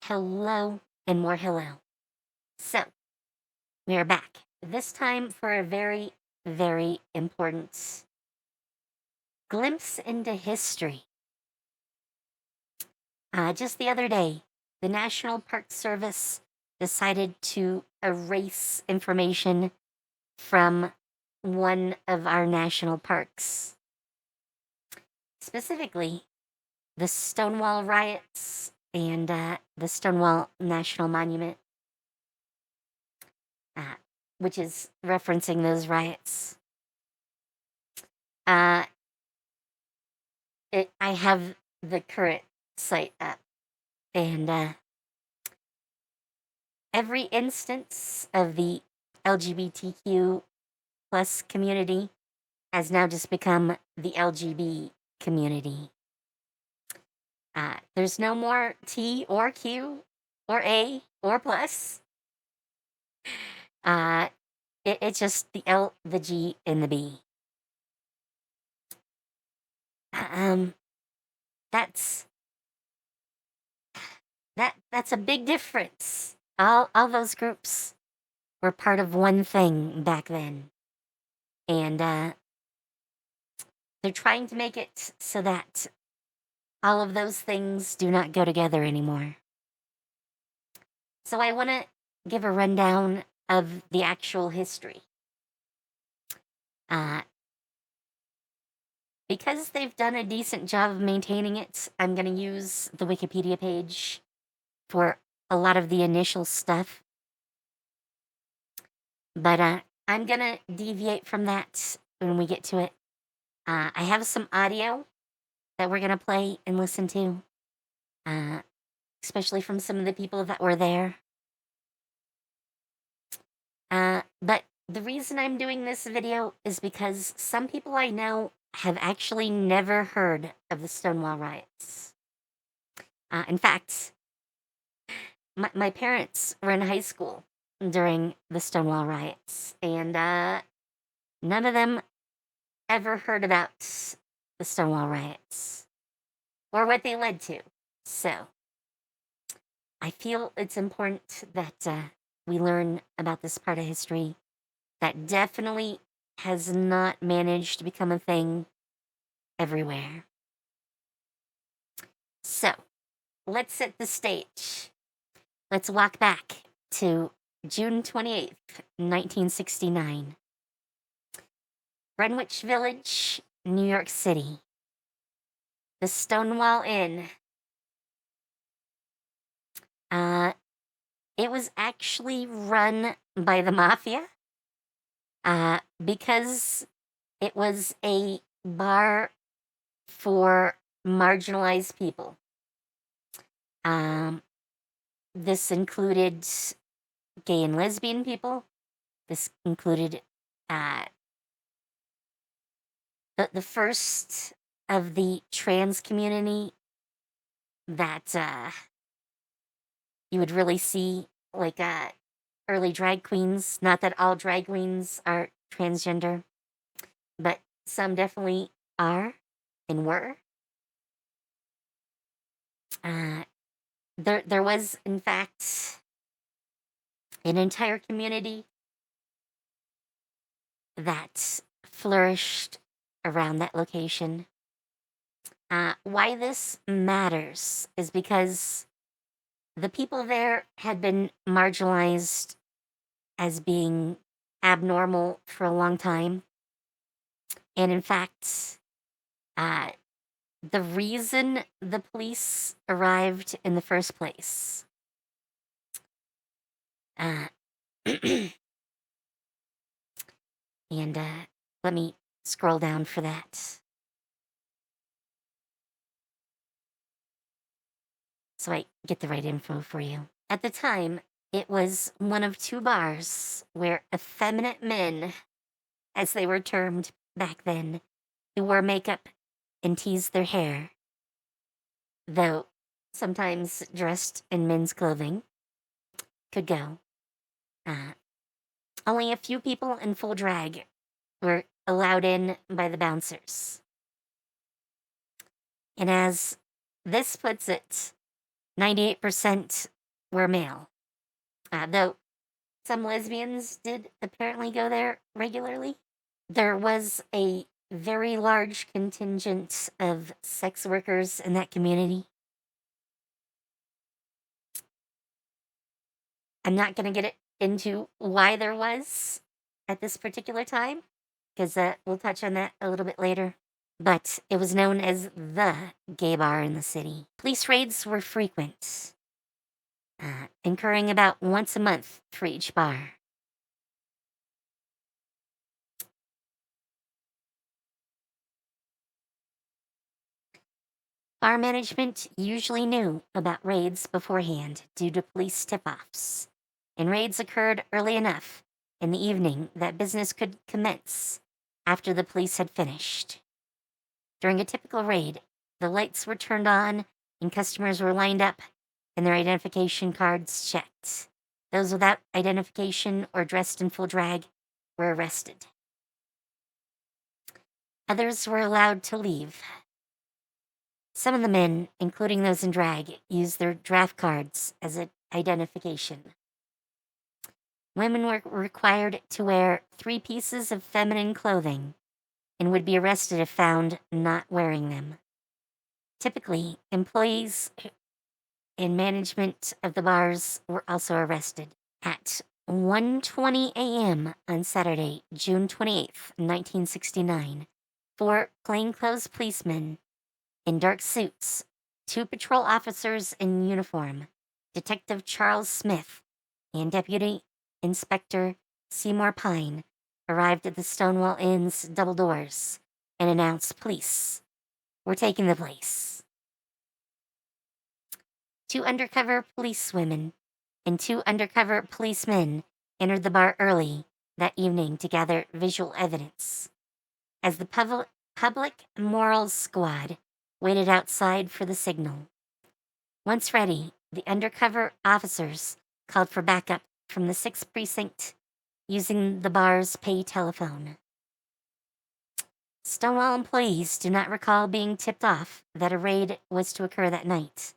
Hello and more hello. So, we are back. This time for a very, very important glimpse into history. Just the other day, the National Park Service decided to erase information from one of our national parks. Specifically, the Stonewall Riots and the Stonewall National Monument, uh, which is referencing those riots. Uh, I have the current site up, and every instance of the LGBTQ plus community has now just become the LGB community. There's no more T or Q or A or plus. It's just the L, the G, and the B. Um, that's that's a big difference. All those groups were part of one thing back then, and they're trying to make it so that all of those things do not go together anymore. So I want to give a rundown of the actual history. Uh, because they've done a decent job of maintaining it, I'm going to use the Wikipedia page for a lot of the initial stuff. But I'm going to deviate from that when we get to it. I have some audio that we're going to play and listen to, especially from some of the people that were there. But the reason I'm doing this video is because some people I know have actually never heard of the Stonewall Riots. In fact, my parents were in high school during the Stonewall Riots, and none of them ever heard about the Stonewall Riots or what they led to. So I feel it's important that we learn about this part of history that definitely has not managed to become a thing everywhere. So let's set the stage. Let's walk back to June 28th, 1969. Greenwich Village, New York City. The Stonewall Inn. It was actually run by the mafia because it was a bar for marginalized people. This included gay and lesbian people. This included the first of the trans community that you would really see, like early drag queens. Not that all drag queens are transgender, but some definitely are and were. There was, in fact, an entire community that flourished around that location. Why this matters is because the people there had been marginalized as being abnormal for a long time. And in fact, the reason the police arrived in the first place, uh, and let me scroll down for that. So I get the right info for you. At the time, it was one of two bars where effeminate men, as they were termed back then, who wore makeup and teased their hair, though sometimes dressed in men's clothing, could go. Only a few people in full drag were allowed in by the bouncers. And as this puts it, 98% were male. Though some lesbians did apparently go there regularly. There was a very large contingent of sex workers in that community. I'm not going to get into why there was at this particular time, because we'll touch on that a little bit later. But it was known as the gay bar in the city. Police raids were frequent, occurring about once a month for each bar. Bar management usually knew about raids beforehand due to police tip-offs, and raids occurred early enough in the evening that business could commence after the police had finished. During a typical raid, the lights were turned on and customers were lined up and their identification cards checked. Those without identification or dressed in full drag were arrested. Others were allowed to leave. Some of the men, including those in drag, used their draft cards as an identification. Women were required to wear 3 pieces of feminine clothing and would be arrested if found not wearing them. Typically, employees in management of the bars were also arrested. At 1:20 a.m. on Saturday, June 28th, 1969, 4 plainclothes policemen in dark suits, 2 patrol officers in uniform, Detective Charles Smith and Deputy Inspector Seymour Pine, arrived at the Stonewall Inn's double doors and announced police were taking the place. 2 undercover policewomen and 2 undercover policemen entered the bar early that evening to gather visual evidence. As the public morals squad waited outside for the signal. Once ready, the undercover officers called for backup from the 6th precinct using the bar's pay telephone. Stonewall employees do not recall being tipped off that a raid was to occur that night,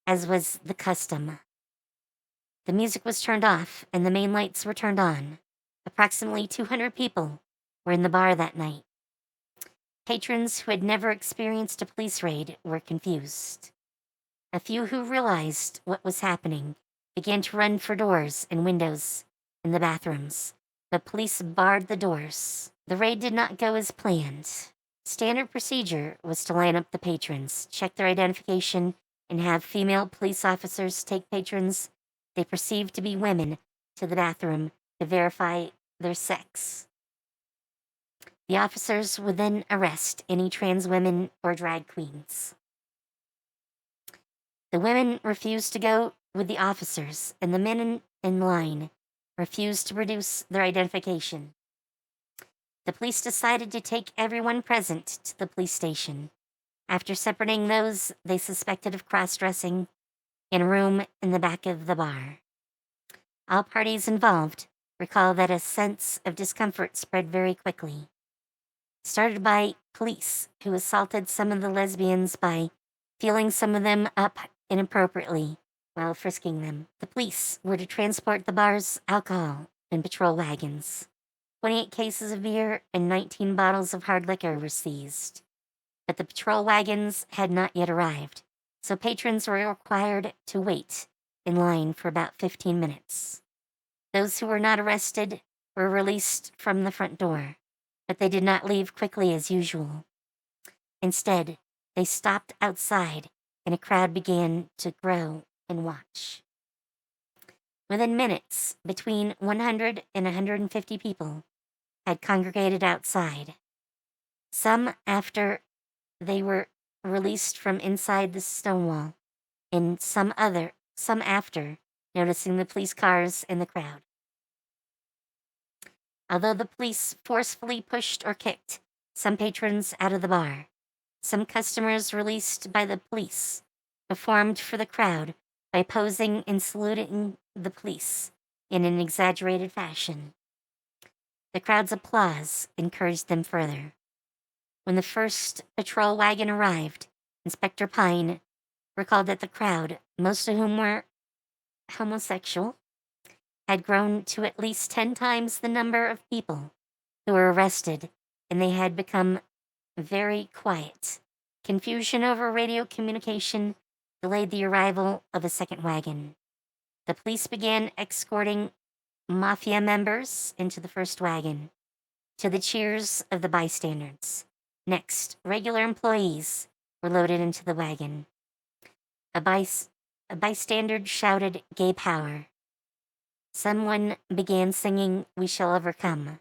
as was the custom. The music was turned off and the main lights were turned on. Approximately 200 people were in the bar that night. Patrons who had never experienced a police raid were confused. A few who realized what was happening began to run for doors and windows in the bathrooms, but police barred the doors. The raid did not go as planned. Standard procedure was to line up the patrons, check their identification, and have female police officers take patrons they perceived to be women to the bathroom to verify their sex. The officers would then arrest any trans women or drag queens. The women refused to go with the officers, and the men in line refused to produce their identification. The police decided to take everyone present to the police station. After separating those they suspected of cross-dressing in a room in the back of the bar. All parties involved recall that a sense of discomfort spread very quickly. Started by police, who assaulted some of the lesbians by feeling some of them up inappropriately while frisking them. The police were to transport the bar's alcohol in patrol wagons. 28 cases of beer and 19 bottles of hard liquor were seized. But the patrol wagons had not yet arrived, so patrons were required to wait in line for about 15 minutes. Those who were not arrested were released from the front door, but they did not leave quickly as usual. Instead, they stopped outside and a crowd began to grow and watch. Within minutes, between 100 and 150 people had congregated outside. Some after they were released from inside the Stonewall, and some after noticing the police cars in the crowd. Although the police forcefully pushed or kicked some patrons out of the bar, some customers released by the police performed for the crowd by posing and saluting the police in an exaggerated fashion. The crowd's applause encouraged them further. When the first patrol wagon arrived, Inspector Pine recalled that the crowd, most of whom homosexual had grown to at least 10 times the number of people who were arrested, and they had become very quiet. Confusion over radio communication delayed the arrival of a second wagon. The police began escorting mafia members into the first wagon, to the cheers of the bystanders. Next, regular employees were loaded into the wagon. A bystander shouted gay power. Someone began singing We Shall Overcome,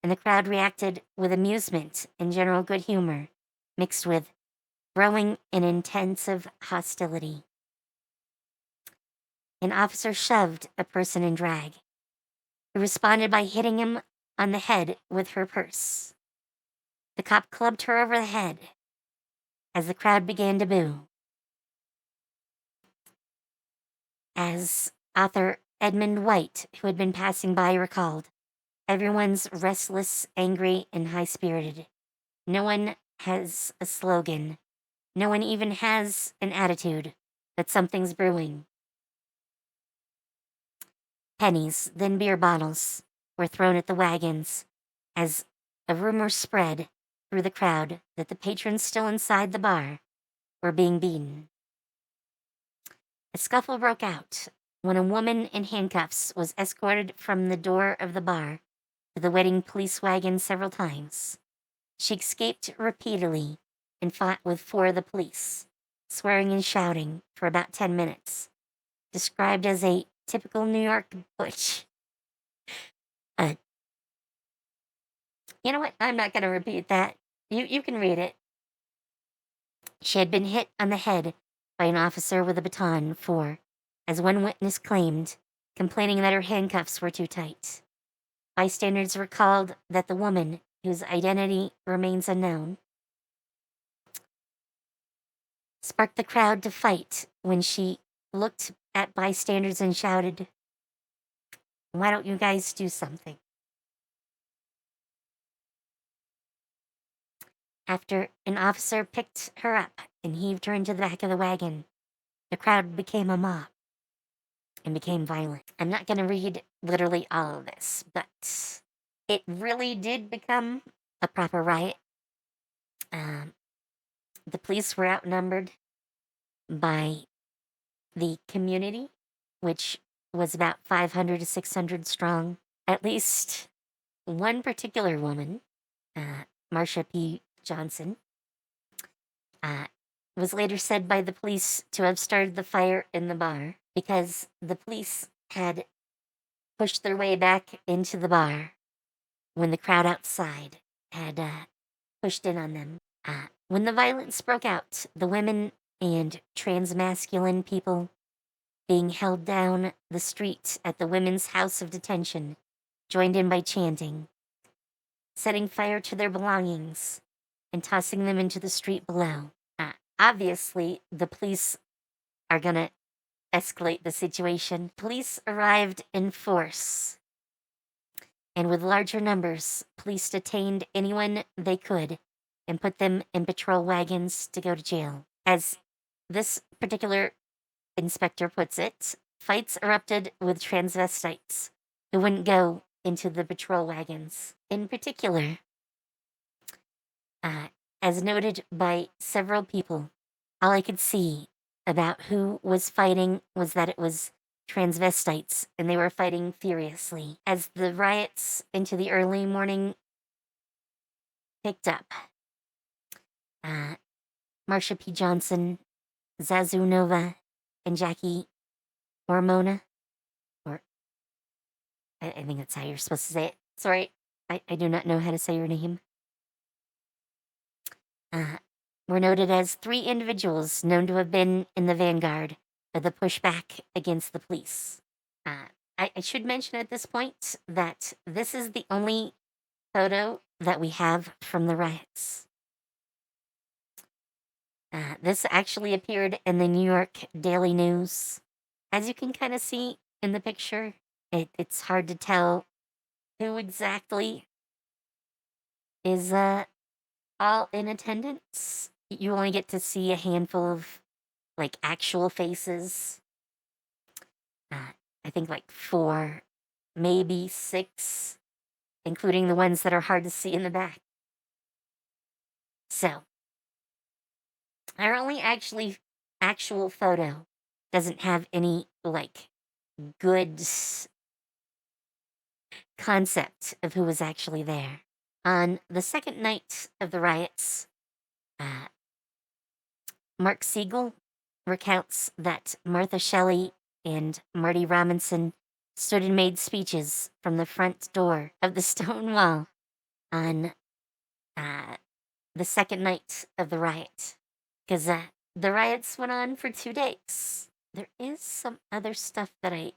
and the crowd reacted with amusement and general good humor, mixed with growing and intensive hostility. An officer shoved a person in drag, who responded by hitting him on the head with her purse. The cop clubbed her over the head as the crowd began to boo. As author Edmund White, who had been passing by, recalled, everyone's restless, angry, and high-spirited. No one has a slogan. No one even has an attitude that something's brewing. Pennies, then beer bottles, were thrown at the wagons as a rumor spread through the crowd that the patrons still inside the bar were being beaten. A scuffle broke out when a woman in handcuffs was escorted from the door of the bar to the waiting police wagon several times. She escaped repeatedly and fought with 4 of the police, swearing and shouting for about 10 minutes, described as a typical New York butch. You know what? I'm not going to repeat that. You can read it. She had been hit on the head by an officer with a baton for, as one witness claimed, complaining that her handcuffs were too tight. Bystanders recalled that the woman, whose identity remains unknown, sparked the crowd to fight when she looked at bystanders and shouted, "Why don't you guys do something?" After an officer picked her up and heaved her into the back of the wagon, the crowd became a mob and became violent. I'm not going to read literally all of this, but it really did become a proper riot. The police were outnumbered by the community, which was about 500 to 600 strong. At least one particular woman, Marsha P. Johnson, was later said by the police to have started the fire in the bar because the police had pushed their way back into the bar when the crowd outside had pushed in on them. When the violence broke out, the women and transmasculine people being held down the street at the Women's House of Detention joined in by chanting, setting fire to their belongings, and tossing them into the street below. Obviously, the police are gonna escalate the situation. Police arrived in force, and with larger numbers, police detained anyone they could and put them in patrol wagons to go to jail. As this particular inspector puts it, fights erupted with transvestites who wouldn't go into the patrol wagons. In particular, as noted by several people, all I could see about who was fighting was that it was transvestites, and they were fighting furiously. As the riots into the early morning picked up, Marsha P. Johnson, Zazu Nova, and Jackie Hormona, or I think that's how you're supposed to say it. Sorry, I do not know how to say your name. Were noted as 3 individuals known to have been in the vanguard of the pushback against the police. I should mention at this point that this is the only photo that we have from the riots. This actually appeared in the New York Daily News. As you can kind of see in the picture, it's hard to tell who exactly is all in attendance. You only get to see a handful of, like, actual faces. I think like 4, maybe 6, including the ones that are hard to see in the back. So, our only actual photo doesn't have any like good concept of who was actually there. On the second night of the riots, uh, Mark Siegel recounts that Martha Shelley and Marty Robinson stood and made speeches from the front door of the stone wall on uh, the second night of the riot. Because the riots went on for 2 days. There is some other stuff that I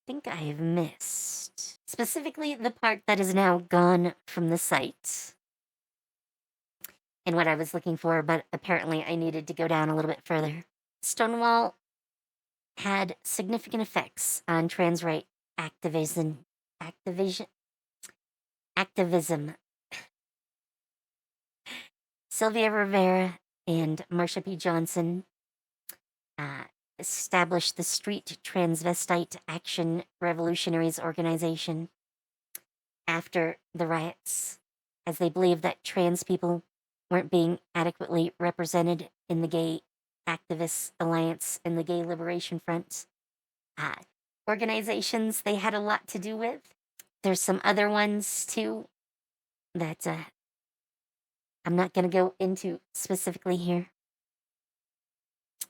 think I have missed. Specifically, the part that is now gone from the site. And what I was looking for, but apparently I needed to go down a little bit further. Stonewall had significant effects on trans right activism. Sylvia Rivera and Marsha P. Johnson uh, established the Street Transvestite Action Revolutionaries Organization after the riots, as they believed that trans people weren't being adequately represented in the Gay Activists Alliance and the Gay Liberation Front. Organizations they had a lot to do with. There's some other ones too that I'm not going to go into specifically here.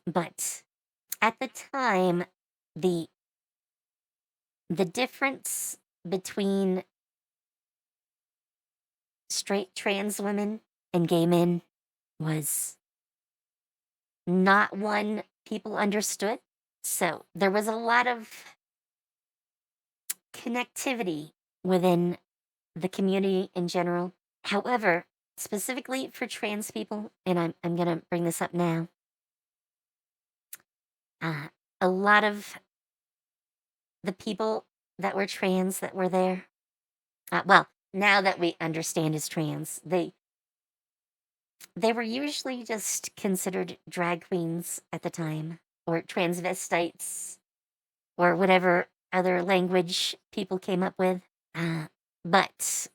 But at the time, the difference between straight trans women and gay men was not one people understood. So there was a lot of connectivity within the community in general. However, specifically for trans people, and I'm going to bring this up now, a lot of the people that were trans that were there, well, now that we understand as trans, they were usually just considered drag queens at the time, or transvestites, or whatever other language people came up with. But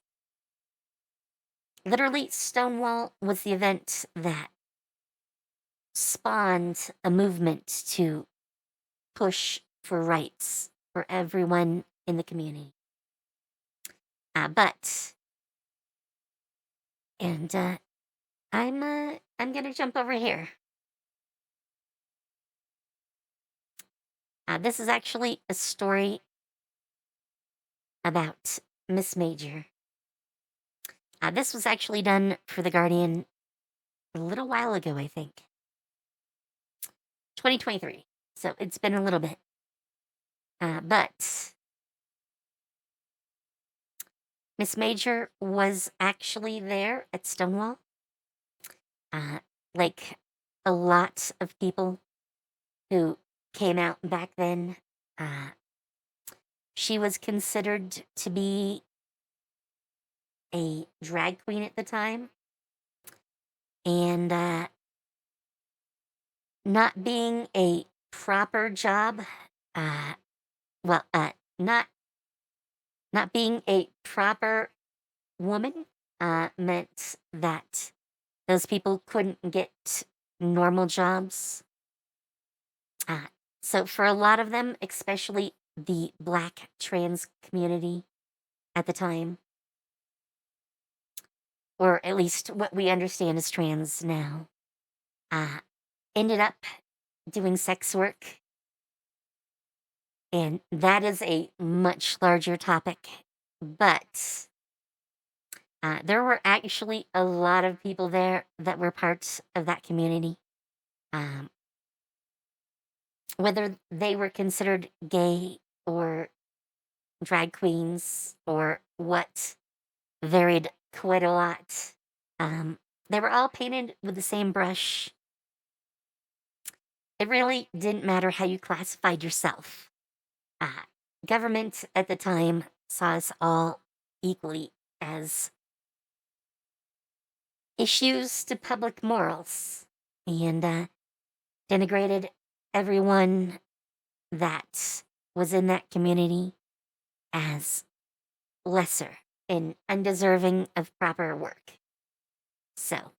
literally, Stonewall was the event that spawned a movement to push for rights for everyone in the community. But I'm gonna jump over here. This is actually a story about Miss Major. This was actually done for The Guardian a little while ago, I think. 2023. So it's been a little bit. But Miss Major was actually there at Stonewall. Like a lot of people who came out back then, she was considered to be a drag queen at the time. And not being a proper job, well, not being a proper woman meant that those people couldn't get normal jobs. So for a lot of them, especially the Black trans community at the time, or at least what we understand as trans now, ended up doing sex work. And that is a much larger topic. But there were actually a lot of people there that were parts of that community. Whether they were considered gay or drag queens or what varied quite a lot. They were all painted with the same brush. It really didn't matter how you classified yourself. Government at the time saw us all equally as issues to public morals and denigrated everyone that was in that community as lesser and undeserving of proper work. So,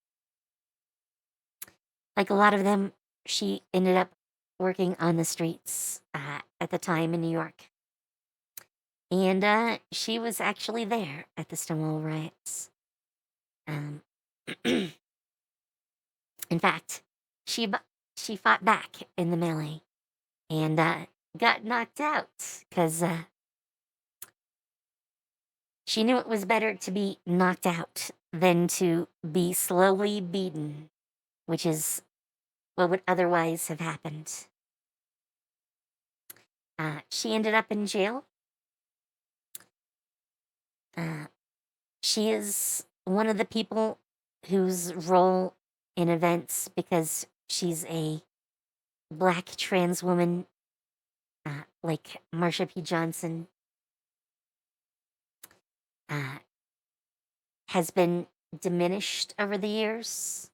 like a lot of them, she ended up working on the streets at the time in New York. And she was actually there at the Stonewall Riots. Um, in fact, she fought back in the melee and got knocked out because she knew it was better to be knocked out than to be slowly beaten, which is what would otherwise have happened. She ended up in jail. She is one of the people whose role in events, because she's a Black trans woman, like Marsha P. Johnson, has been diminished over the years.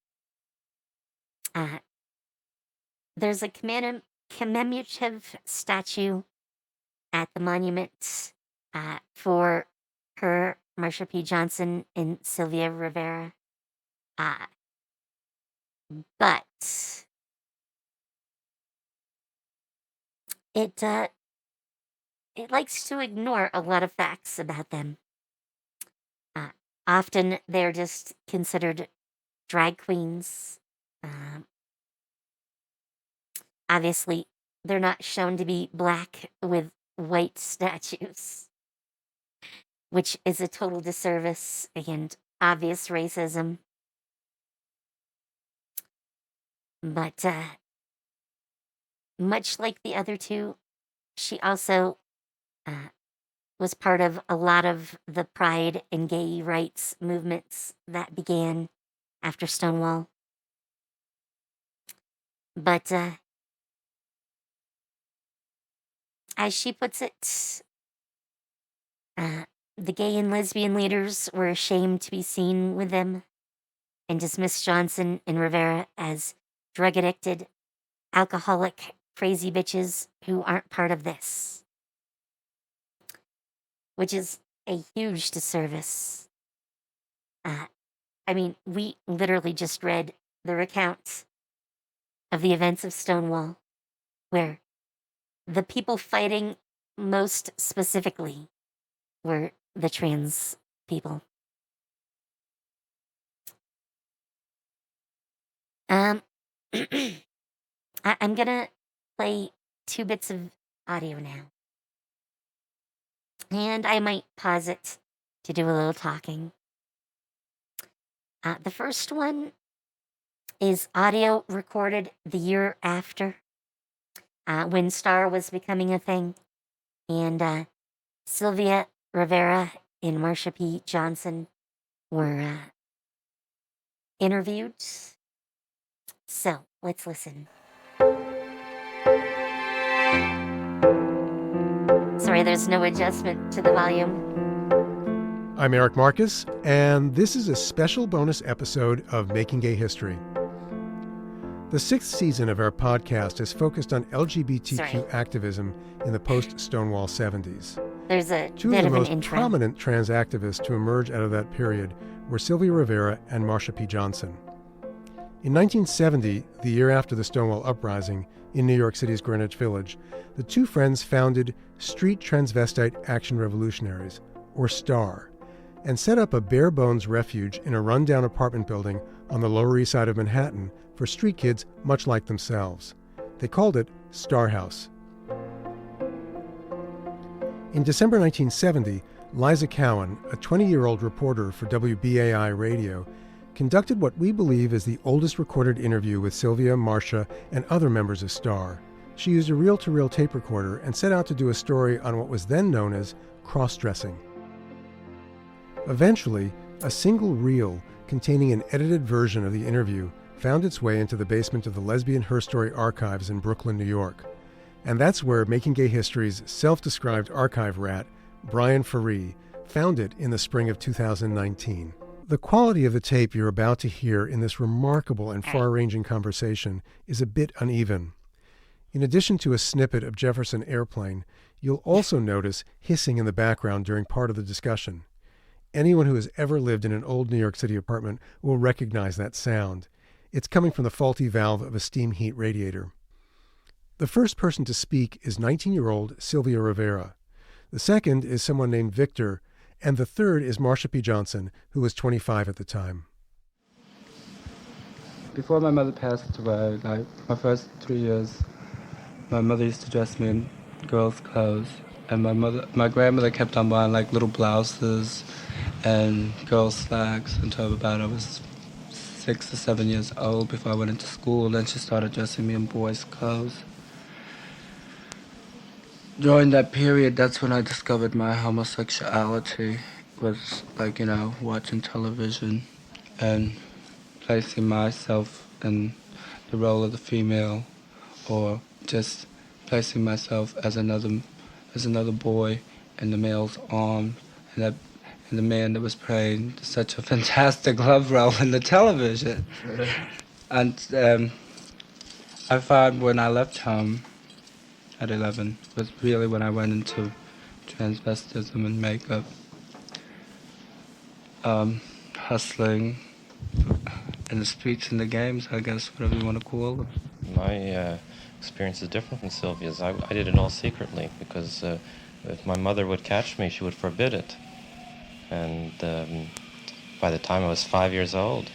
There's a commemorative statue at the monument for her, Marsha P. Johnson, and Sylvia Rivera. But it likes to ignore a lot of facts about them. Often they're just considered drag queens. Obviously, they're not shown to be Black with white statues, which is a total disservice and obvious racism. But much like the other two, she also was part of a lot of the pride and gay rights movements that began after Stonewall. But as she puts it, the gay and lesbian leaders were ashamed to be seen with them and dismissed Johnson and Rivera as drug-addicted, alcoholic, crazy bitches who aren't part of this, which is a huge disservice. I mean, we literally just read the recount of the events of Stonewall, where the people fighting most specifically were the trans people. I'm gonna play 2 bits of audio now. And I might pause it to do a little talking. The first one is audio recorded the year after, when Star was becoming a thing, and Sylvia Rivera and Marsha P. Johnson were interviewed. So let's listen. Sorry, there's no adjustment to the volume. I'm Eric Marcus, and this is a special bonus episode of Making Gay History. The 6th season of our podcast is focused on LGBTQ activism in the post-Stonewall 70s. There's a Two bit of the of an most prominent trans activists to emerge out of that period were Sylvia Rivera and Marsha P. Johnson. In 1970, the year after the Stonewall Uprising in New York City's Greenwich Village, the two friends founded Street Transvestite Action Revolutionaries, or STAR, and set up a bare-bones refuge in a run-down apartment building on the Lower East Side of Manhattan for street kids much like themselves. They called it Star House. In December 1970, Liza Cowan, a 20-year-old reporter for WBAI Radio, conducted what we believe is the oldest recorded interview with Sylvia, Marsha, and other members of STAR. She used a reel-to-reel tape recorder and set out to do a story on what was then known as cross-dressing. Eventually, a single reel containing an edited version of the interview found its way into the basement of the Lesbian Her Story archives in Brooklyn, New York. And that's where Making Gay History's self-described archive rat, Brian Faree, found it in the spring of 2019. The quality of the tape you're about to hear in this remarkable and far-ranging conversation is a bit uneven. In addition to a snippet of Jefferson Airplane, you'll also notice hissing in the background during part of the discussion. Anyone who has ever lived in an old New York City apartment will recognize that sound. It's coming from the faulty valve of a steam heat radiator. The first person to speak is 19-year-old Sylvia Rivera. The second is someone named Victor, and the third is Marsha P. Johnson, who was 25 at the time. Before my mother passed away, like my first 3 years, my mother used to dress me in girls' clothes, and my grandmother kept on buying like little blouses and girls' slacks until about I was 6 or 7 years old before I went into school. Then she started dressing me in boys' clothes. During that period, that's when I discovered my homosexuality, was like, watching television and placing myself in the role of the female, or just placing myself as another boy in the male's arms, and the man that was playing such a fantastic love role in the television. And I found when I left home at 11 was really when I went into transvestism and makeup, hustling in the streets and the games, I guess, whatever you want to call them. My experience is different from Sylvia's. I did it all secretly because if my mother would catch me, she would forbid it. And by the time I was 5 years old,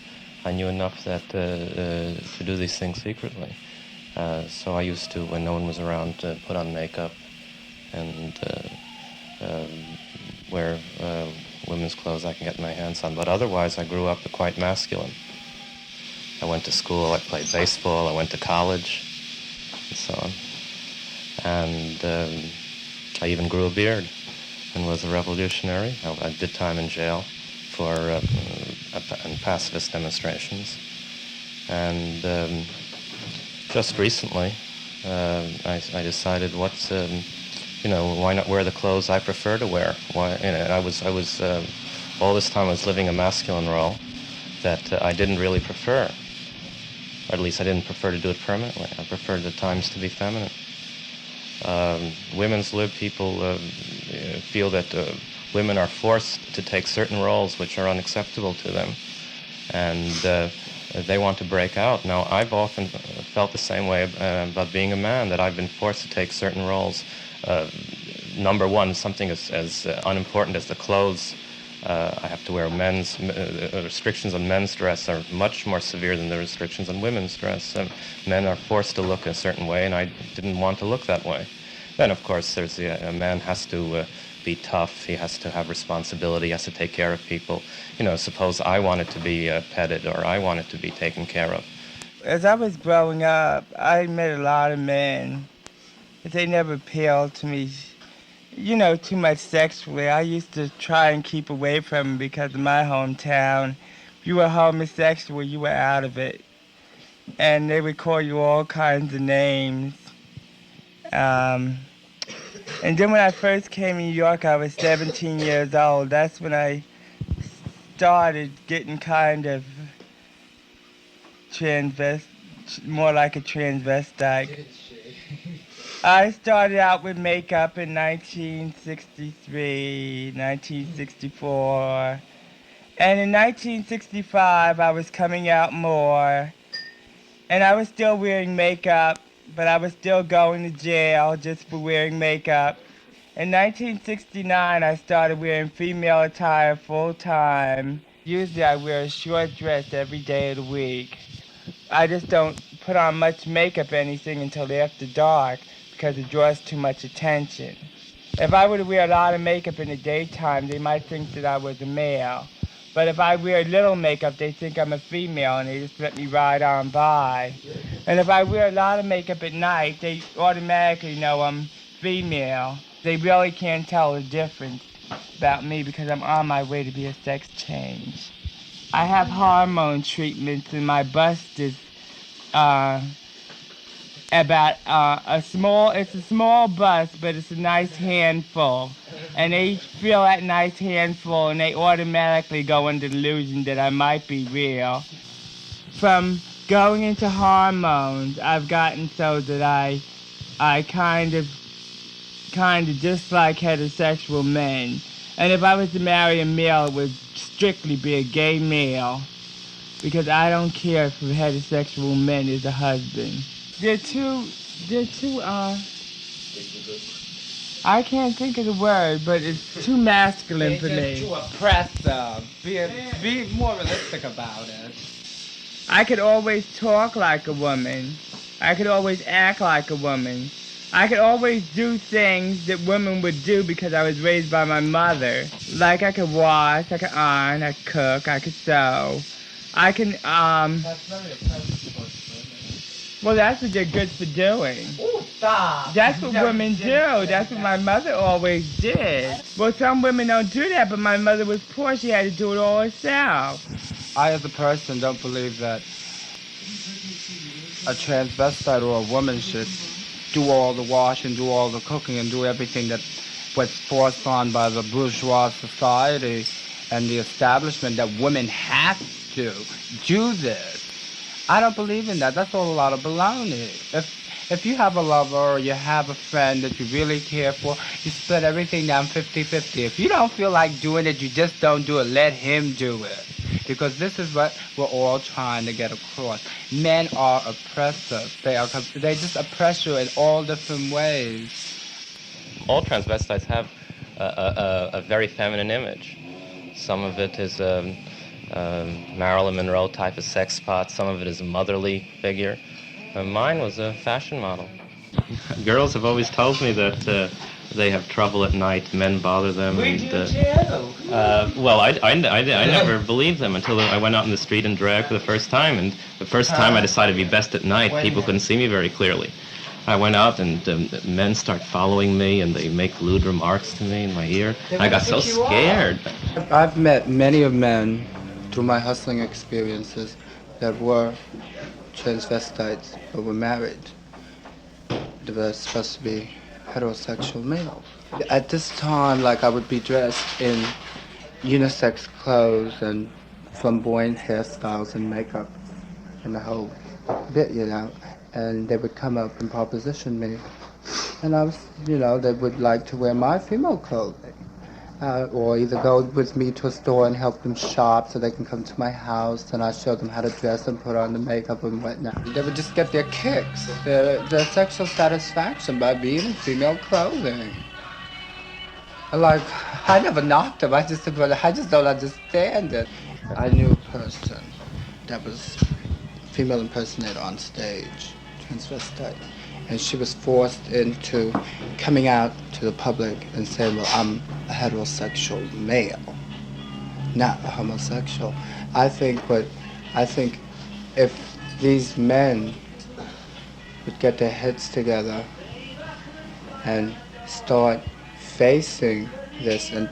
I knew enough that to do these things secretly. So I used to, when no one was around, put on makeup and wear women's clothes I can get my hands on. But otherwise, I grew up quite masculine. I went to school, I played baseball, I went to college, and so on. And I even grew a beard and was a revolutionary. I did time in jail for pacifist demonstrations. And just recently, I decided why not wear the clothes I prefer to wear? I was all this time I was living a masculine role that I didn't really prefer. Or at least I didn't prefer to do it permanently. I preferred the times to be feminine. Women's lib people feel that women are forced to take certain roles which are unacceptable to them, and they want to break out. Now, I've often felt the same way about being a man, that I've been forced to take certain roles. Number one, something as unimportant as the clothes I have to wear. Restrictions on men's dress are much more severe than the restrictions on women's dress. Men are forced to look a certain way, and I didn't want to look that way. Then, of course, a man has to be tough. He has to have responsibility. He has to take care of people. Suppose I wanted to be petted, or I wanted to be taken care of. As I was growing up, I met a lot of men, but they never appealed to me, too much sexually. I used to try and keep away from them because in my hometown, if you were homosexual, you were out of it. And they would call you all kinds of names. And then when I first came to New York, I was 17 years old. That's when I started getting kind of more like a transvestite. I started out with makeup in 1963, 1964. And in 1965, I was coming out more. And I was still wearing makeup, but I was still going to jail just for wearing makeup. In 1969, I started wearing female attire full-time. Usually I wear a short dress every day of the week. I just don't put on much makeup or anything until after dark because it draws too much attention. If I were to wear a lot of makeup in the daytime, they might think that I was a male. But if I wear little makeup, they think I'm a female and they just let me ride on by. And if I wear a lot of makeup at night, they automatically know I'm female. They really can't tell the difference about me because I'm on my way to be a sex change. I have hormone treatments and my bust is it's a small bust, but it's a nice handful. And they feel that nice handful and they automatically go into the delusion that I might be real. From going into hormones, I've gotten so that I I kind of dislike heterosexual men. And if I was to marry a male, it would strictly be a gay male. Because I don't care if a heterosexual man is a husband. They're too, I can't think of the word, but it's too masculine for me. Too oppressive. Be more realistic about it. I could always talk like a woman. I could always act like a woman. I could always do things that women would do because I was raised by my mother. Like I could wash, I could iron, I could cook, I could sew. I can, That's very oppressive towards women. well, that's what they're good for doing. Ooh, stop. That's what women do. That's what my mother always did. Well, some women don't do that, but my mother was poor. She had to do it all herself. I, as a person, don't believe that a transvestite or a woman should do all the washing, do all the cooking, and do everything that was forced on by the bourgeois society and the establishment that women have to do this. I don't believe in that. That's all a lot of baloney. If you have a lover or you have a friend that you really care for, you split everything down 50-50. If you don't feel like doing it, you just don't do it. Let him do it. Because this is what we're all trying to get across. Men are oppressive. They just oppress you in all different ways. All transvestites have a very feminine image. Some of it is Marilyn Monroe type of sex spot. Some of it is a motherly figure. Mine was a fashion model. Girls have always told me that they have trouble at night. Men bother them. We do too. Well, I never believed them until I went out in the street in drag for the first time. And the first time I decided to be best at night, people couldn't see me very clearly. I went out and men start following me and they make lewd remarks to me in my ear. I got so scared. I've met many of men through my hustling experiences that were transvestites but were married. They were supposed to be heterosexual males. At this time, like, I would be dressed in unisex clothes and flamboyant hairstyles and makeup and the whole bit, you know. And they would come up and proposition me. And I was, you know, they would like to wear my female clothing. Or either go with me to a store and help them shop so they can come to my house and I show them how to dress and put on the makeup and whatnot. They would just get their kicks, their sexual satisfaction by being in female clothing. Like, I never knocked them, I just don't understand it. I knew a person that was a female impersonator on stage, transvestite. And she was forced into coming out to the public and saying, well, I'm a heterosexual male, not a homosexual. I think if these men would get their heads together and start facing this, and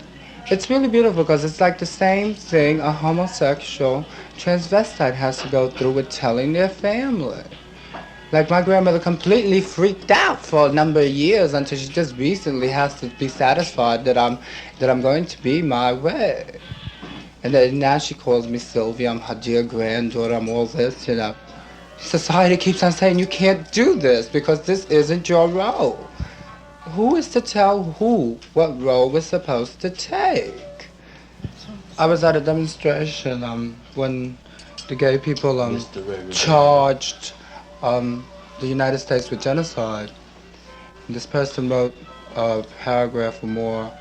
it's really beautiful because it's like the same thing a homosexual transvestite has to go through with telling their family. Like, my grandmother completely freaked out for a number of years until she just recently has to be satisfied that I'm going to be my way. And then now she calls me Sylvia, I'm her dear granddaughter, I'm all this, you know. Society keeps on saying you can't do this because this isn't your role. Who is to tell who what role we're supposed to take? I was at a demonstration when the gay people charged the United States with genocide. And this person wrote a paragraph or more,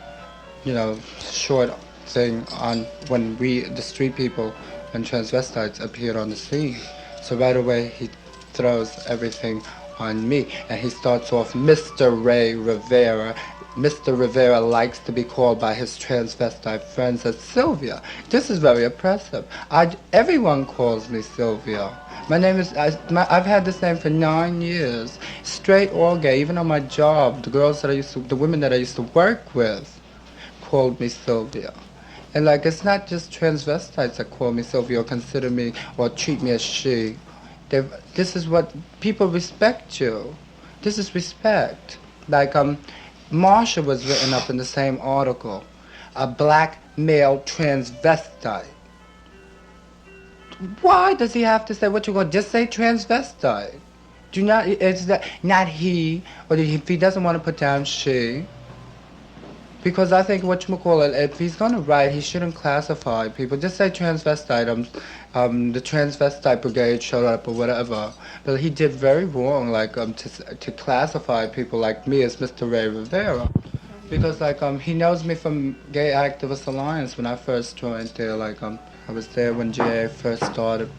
you know, short thing on when the street people and transvestites appeared on the scene. So right away he throws everything on me and he starts off, Mr. Ray Rivera. Mr. Rivera likes to be called by his transvestite friends as Sylvia. This is very oppressive. Everyone calls me Sylvia. My name is, I've had this name for 9 years, straight or gay. Even on my job, the women that I used to work with called me Sylvia. And like, it's not just transvestites that call me Sylvia or consider me or treat me as she. This is what people respect you. This is respect. Like, Marsha was written up in the same article, a black male transvestite. Why does he have to say what you're going to just say transvestite? Do not, it's not he, or if he doesn't want to put down she. Because I think whatchamacallit, if he's gonna write, he shouldn't classify people. Just say transvestite, the transvestite brigade showed up or whatever. But he did very wrong, like to classify people like me as Mr. Ray Rivera. Because he knows me from Gay Activist Alliance when I first joined there. I was there when GA first started,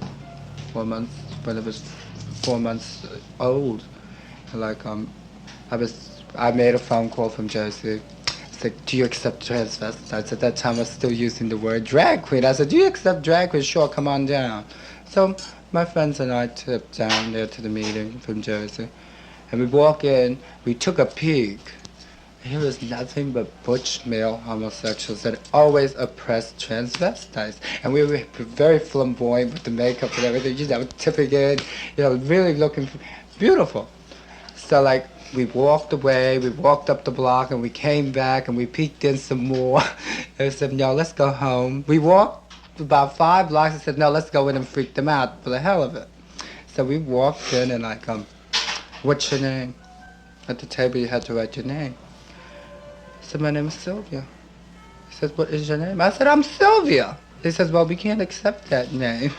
4 months, when it was 4 months old. Like I made a phone call from Jersey. It's like, do you accept transvestites? At that time, I was still using the word drag queen. I said, do you accept drag queen? Sure, come on down. So my friends and I tipped down there to the meeting from Jersey. And we walk in, we took a peek. Here was nothing but butch male homosexuals that always oppressed transvestites. And we were very flamboyant with the makeup and everything, tipping in, really looking beautiful. So we walked away, we walked up the block, and we came back and we peeked in some more. And we said, no, let's go home. We walked about 5 blocks and said, no, let's go in and freak them out for the hell of it. So we walked in and what's your name? At the table you had to write your name. I said, my name is Sylvia. He says, what is your name? I said, I'm Sylvia. He says, well, we can't accept that name.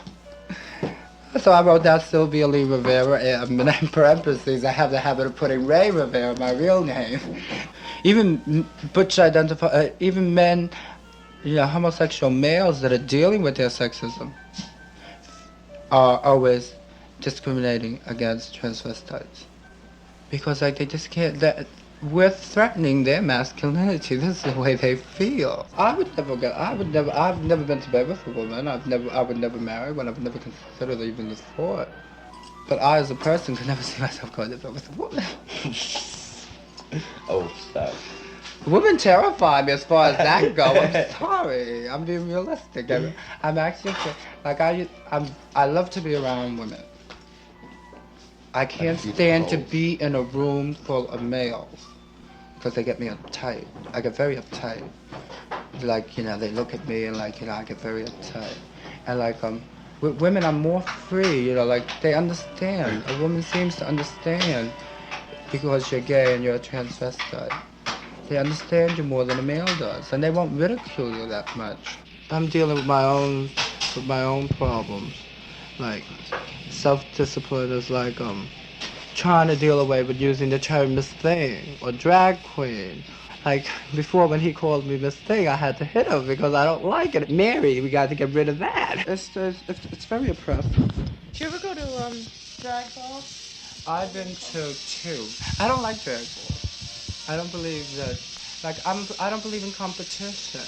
So I wrote down Sylvia Lee Rivera, and in parentheses, I have the habit of putting Ray Rivera, my real name. Even even men, homosexual males that are dealing with their sexism are always discriminating against transvestites. Because they just can't, we're threatening their masculinity. This is the way they feel. I've never been to bed with a woman. I would never marry one. I've never considered even the thought. But I, as a person, could never see myself going to bed with a woman. Oh, stop. Women terrify me as far as that goes. I'm sorry. I'm being realistic. I'm actually, I love to be around women. I can't stand to be in a room full of males because they get me uptight. I get very uptight. They look at me and I get very uptight. And with women, I'm more free, they understand. A woman seems to understand because you're gay and you're a transvestite. They understand you more than a male does, and they won't ridicule you that much. I'm dealing with my own problems. Self-discipline is trying to deal away with using the term Miss Thing or drag queen. Before when he called me Miss Thing, I had to hit him because I don't like it. Mary, we got to get rid of that. It's very oppressive. Do you ever go to drag balls? I've been to 2. I don't like drag balls. I don't believe that. I don't believe in competition.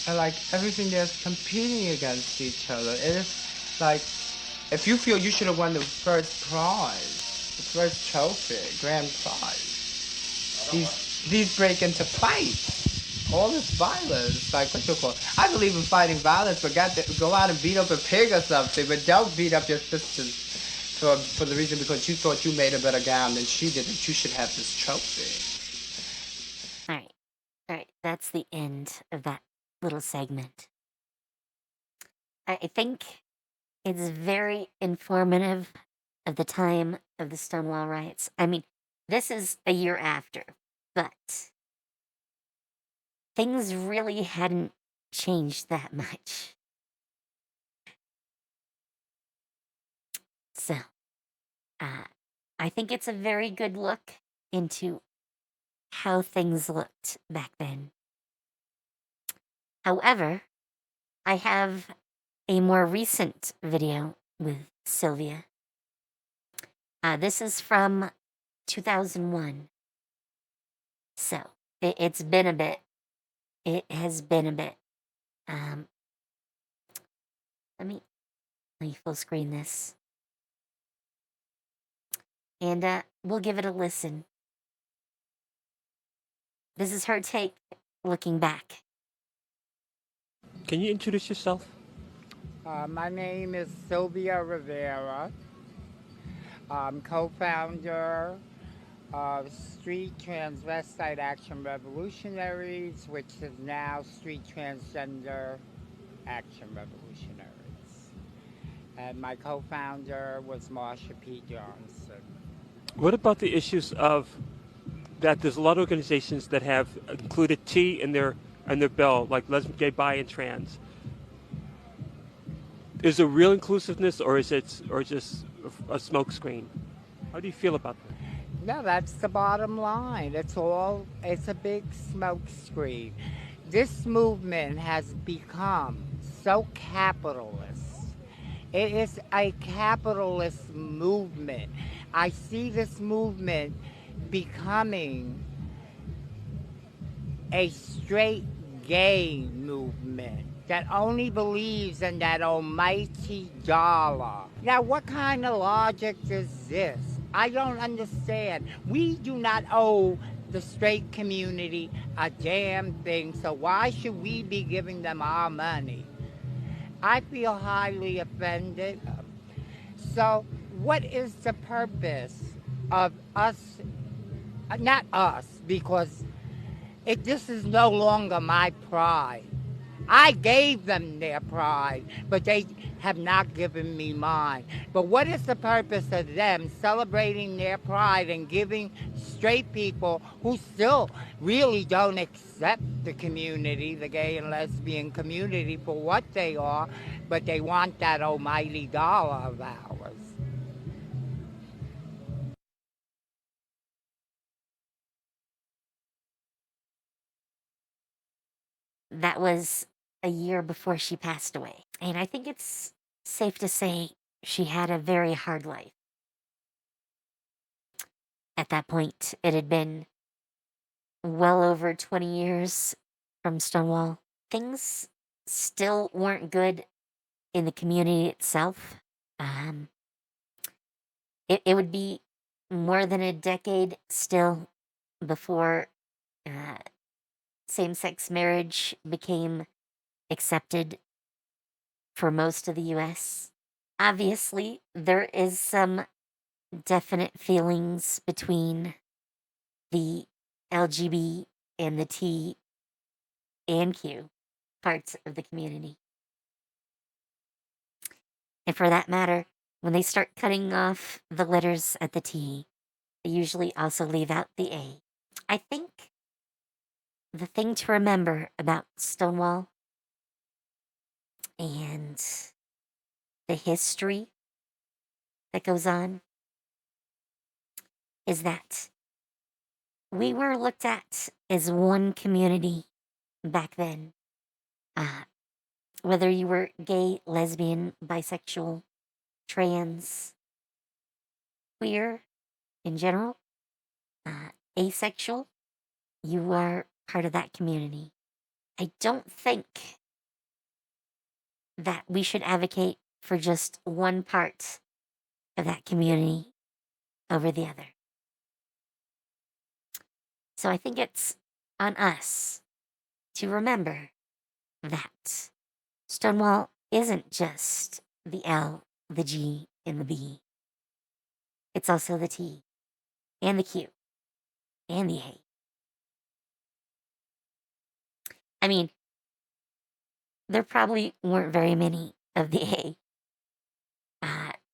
And everything there's competing against each other. It is if you feel you should have won the first prize, the first trophy, grand prize, these break into fights. All this violence, what you call it. I believe in fighting violence, but go out and beat up a pig or something, but don't beat up your sisters for the reason because you thought you made a better gown than she did, and you should have this trophy. All right, that's the end of that little segment. I think it's very informative of the time of the Stonewall Riots. I mean, this is a year after, but things really hadn't changed that much. So, I think it's a very good look into how things looked back then. However, I have a more recent video with Sylvia. This is from 2001. So, it's been a bit. It has been a bit. Let me full screen this. And we'll give it a listen. This is her take looking back. Can you introduce yourself? My name is Sylvia Rivera. I'm co-founder of Street Transvestite Action Revolutionaries, which is now Street Transgender Action Revolutionaries. And my co-founder was Marsha P. Johnson. What about the issues of that there's a lot of organizations that have included T in their bill, like lesbian, gay, bi, and trans. Is there real inclusiveness, or is it or just a smokescreen? How do you feel about that? No, that's the bottom line. It's a big smoke screen. This movement has become so capitalist. It is a capitalist movement. I see this movement becoming a straight gay movement that only believes in that almighty dollar. Now, what kind of logic is this? I don't understand. We do not owe the straight community a damn thing, so why should we be giving them our money? I feel highly offended. So, what is the purpose of us, not us, because this is no longer my pride. I gave them their pride, but they have not given me mine. But what is the purpose of them celebrating their pride and giving straight people who still really don't accept the community, the gay and lesbian community, for what they are, but they want that almighty dollar of ours? That was a year before she passed away. And I think it's safe to say she had a very hard life. At that point, it had been well over 20 years from Stonewall. Things still weren't good in the community itself. Um, it would be more than a decade still before same sex marriage became accepted for most of the US. Obviously, there is some definite feelings between the LGB and the T and Q parts of the community. And for that matter, when they start cutting off the letters at the T, they usually also leave out the A. I think the thing to remember about Stonewall and the history that goes on is that we were looked at as one community back then. Uh, whether you were gay, lesbian, bisexual, trans, queer in general, asexual, you are part of that community. I don't think that we should advocate for just one part of that community over the other. So I think it's on us to remember that Stonewall isn't just the L, the G, and the B. It's also the T, and the Q, and the A. I mean, there probably weren't very many of the A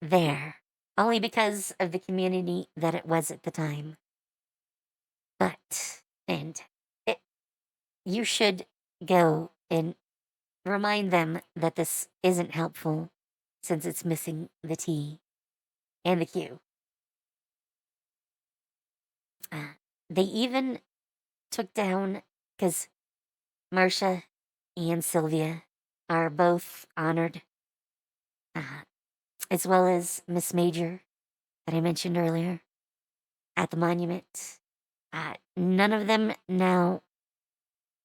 there, only because of the community that it was at the time. But, you should go and remind them that this isn't helpful since it's missing the T and the Q. They even took down, because Marcia and Sylvia are both honored, as well as Miss Major that I mentioned earlier at the monument. None of them now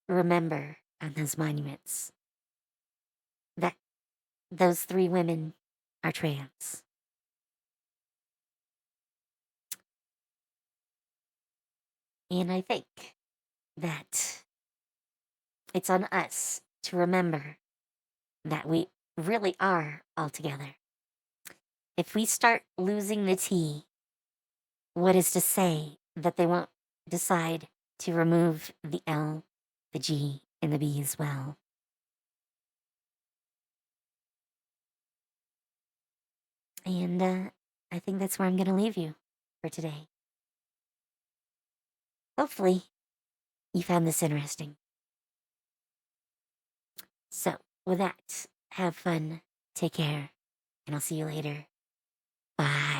remember on those monuments that those three women are trans. And I think that it's on us to remember that we really are all together. If we start losing the T, what is to say that they won't decide to remove the L, the G, and the B as well? And I think that's where I'm going to leave you for today. Hopefully, you found this interesting. So, with that, have fun, take care, and I'll see you later. Bye.